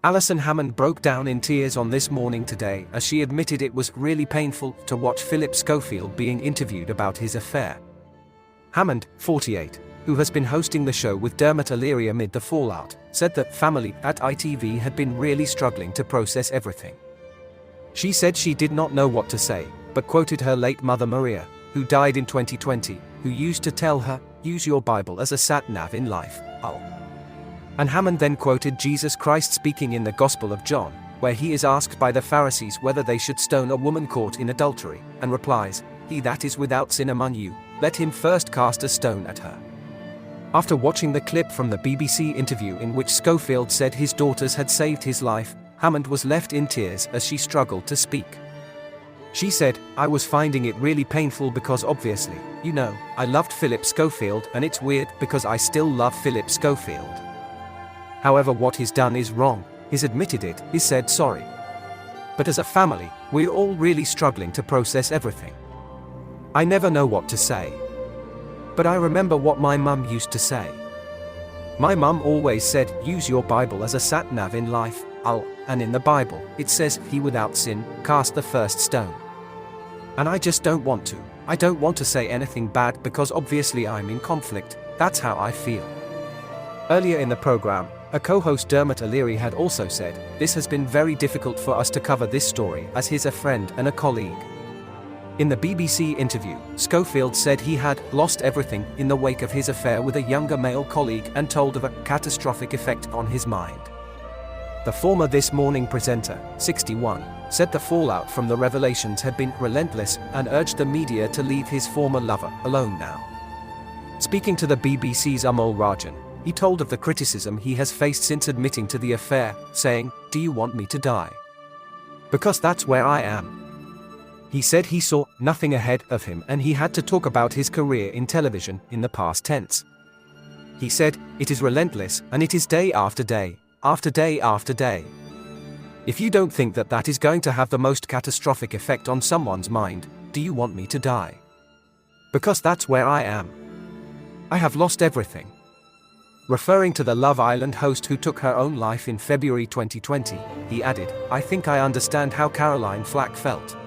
Alison Hammond broke down in tears on This Morning today as she admitted it was really painful to watch Phillip Schofield being interviewed about his affair. Hammond, 48, who has been hosting the show with Dermot O'Leary amid the fallout, said that family at ITV had been really struggling to process everything. She said she did not know what to say, but quoted her late mother Maria, who died in 2020, who used to tell her, "Use your Bible as a sat-nav in life, Al." And Hammond then quoted Jesus Christ speaking in the Gospel of John, where he is asked by the Pharisees whether they should stone a woman caught in adultery, and replies, "He that is without sin among you, let him first cast a stone at her." After watching the clip from the BBC interview in which Schofield said his daughters had saved his life, Hammond was left in tears as she struggled to speak. She said, "I was finding it really painful because obviously, I loved Phillip Schofield, and it's weird because I still love Phillip Schofield. However, what he's done is wrong. He's admitted it, he said sorry. But as a family, we're all really struggling to process everything. I never know what to say. But I remember what my mum used to say. My mum always said, use your Bible as a sat-nav in life, Al, and in the Bible, it says, he without sin, cast the first stone. And I just don't want to. I don't want to say anything bad because obviously I'm in conflict, that's how I feel." Earlier in the program, a co-host Dermot O'Leary had also said, "This has been very difficult for us to cover this story as he's a friend and a colleague." In the BBC interview, Schofield said he had lost everything in the wake of his affair with a younger male colleague and told of a catastrophic effect on his mind. The former This Morning presenter, 61, said the fallout from the revelations had been relentless and urged the media to leave his former lover alone now. Speaking to the BBC's Amol Rajan, he told of the criticism he has faced since admitting to the affair, saying, "Do you want me to die? Because that's where I am." He said he saw nothing ahead of him and he had to talk about his career in television in the past tense. He said, "It is relentless and it is day after day, after day after day. If you don't think that that is going to have the most catastrophic effect on someone's mind, do you want me to die? Because that's where I am. I have lost everything." Referring to the Love Island host who took her own life in February 2020, he added, "I think I understand how Caroline Flack felt."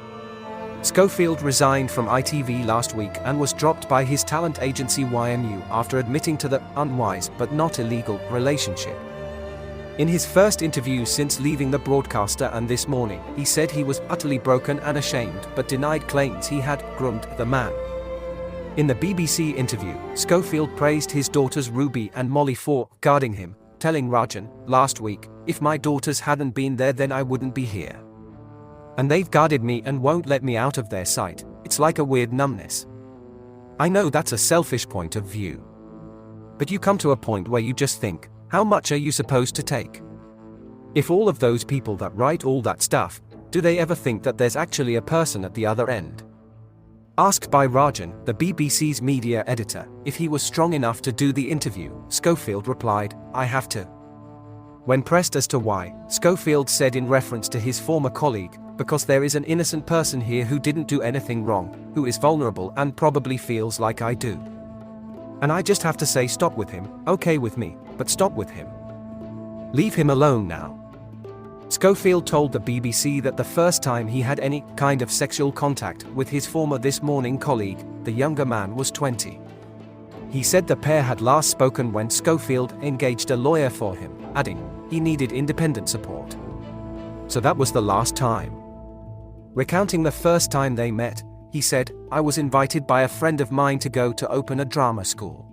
Schofield resigned from ITV last week and was dropped by his talent agency YMU after admitting to the unwise but not illegal relationship. In his first interview since leaving the broadcaster and This Morning, he said he was utterly broken and ashamed but denied claims he had groomed the man. In the BBC interview, Schofield praised his daughters Ruby and Molly for guarding him, telling Rajan last week, "If my daughters hadn't been there then I wouldn't be here. And they've guarded me and won't let me out of their sight. It's like a weird numbness. I know that's a selfish point of view. But you come to a point where you just think, how much are you supposed to take? If all of those people that write all that stuff, do they ever think that there's actually a person at the other end?" Asked by Rajan, the BBC's media editor, if he was strong enough to do the interview, Schofield replied, "I have to." When pressed as to why, Schofield said in reference to his former colleague, "Because there is an innocent person here who didn't do anything wrong, who is vulnerable and probably feels like I do. And I just have to say stop with him, okay with me, but stop with him. Leave him alone now." Schofield told the BBC that the first time he had any kind of sexual contact with his former This Morning colleague, the younger man, was 20. He said the pair had last spoken when Schofield engaged a lawyer for him, adding, he needed independent support. So that was the last time. Recounting the first time they met, he said, "I was invited by a friend of mine to go to open a drama school.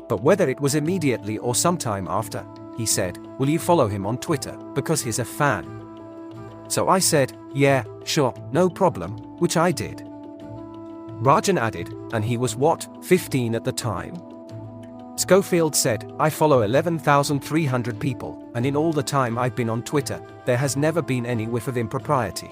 But whether it was immediately or sometime after, he said, 'Will you follow him on Twitter, because he's a fan?' So I said, 'Yeah, sure, no problem,' which I did." Rajan added, "And he was what, 15 at the time?" Schofield said, "I follow 11,300 people, and in all the time I've been on Twitter, there has never been any whiff of impropriety."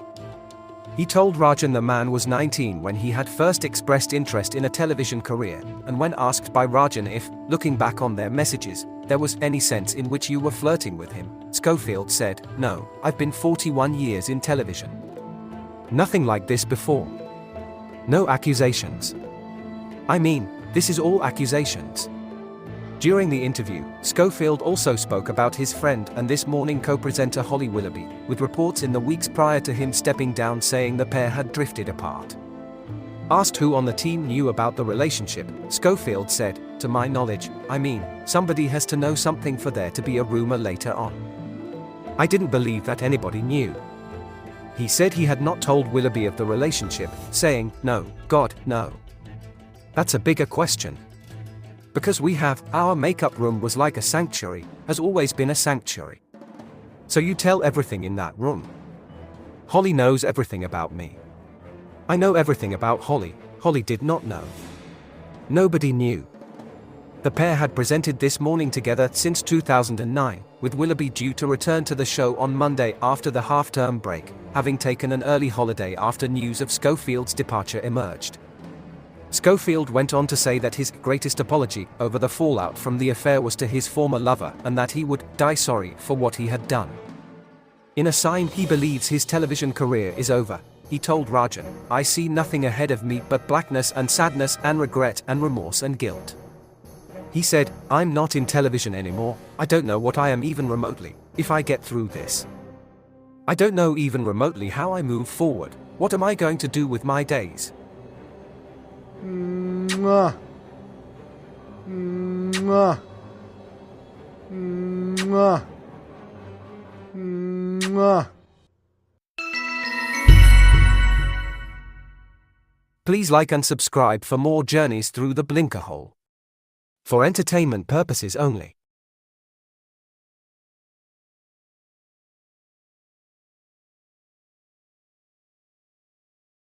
He told Rajan the man was 19 when he had first expressed interest in a television career, and when asked by Rajan if, looking back on their messages, there was any sense in which you were flirting with him, Schofield said, "No, I've been 41 years in television. Nothing like this before. No accusations. I mean, this is all accusations. During the interview, Schofield also spoke about his friend and This Morning co-presenter Holly Willoughby, with reports in the weeks prior to him stepping down saying the pair had drifted apart. Asked who on the team knew about the relationship, Schofield said, "To my knowledge, I mean, somebody has to know something for there to be a rumor later on. I didn't believe that anybody knew." He said he had not told Willoughby of the relationship, saying, "No, God, no. That's a bigger question. Because our makeup room was like a sanctuary, has always been a sanctuary. So you tell everything in that room. Holly knows everything about me. I know everything about Holly. Holly did not know. Nobody knew." The pair had presented This Morning together since 2009, with Willoughby due to return to the show on Monday after the half-term break, having taken an early holiday after news of Schofield's departure emerged. Schofield went on to say that his greatest apology over the fallout from the affair was to his former lover and that he would die sorry for what he had done. In a sign he believes his television career is over, he told Rajan, "I see nothing ahead of me but blackness and sadness and regret and remorse and guilt." He said, "I'm not in television anymore. I don't know what I am even remotely, if I get through this. I don't know even remotely how I move forward. What am I going to do with my days?" Mwah. Mwah. Mwah. Mwah. Please like and subscribe for more journeys through the Blinkerhole. For entertainment purposes only.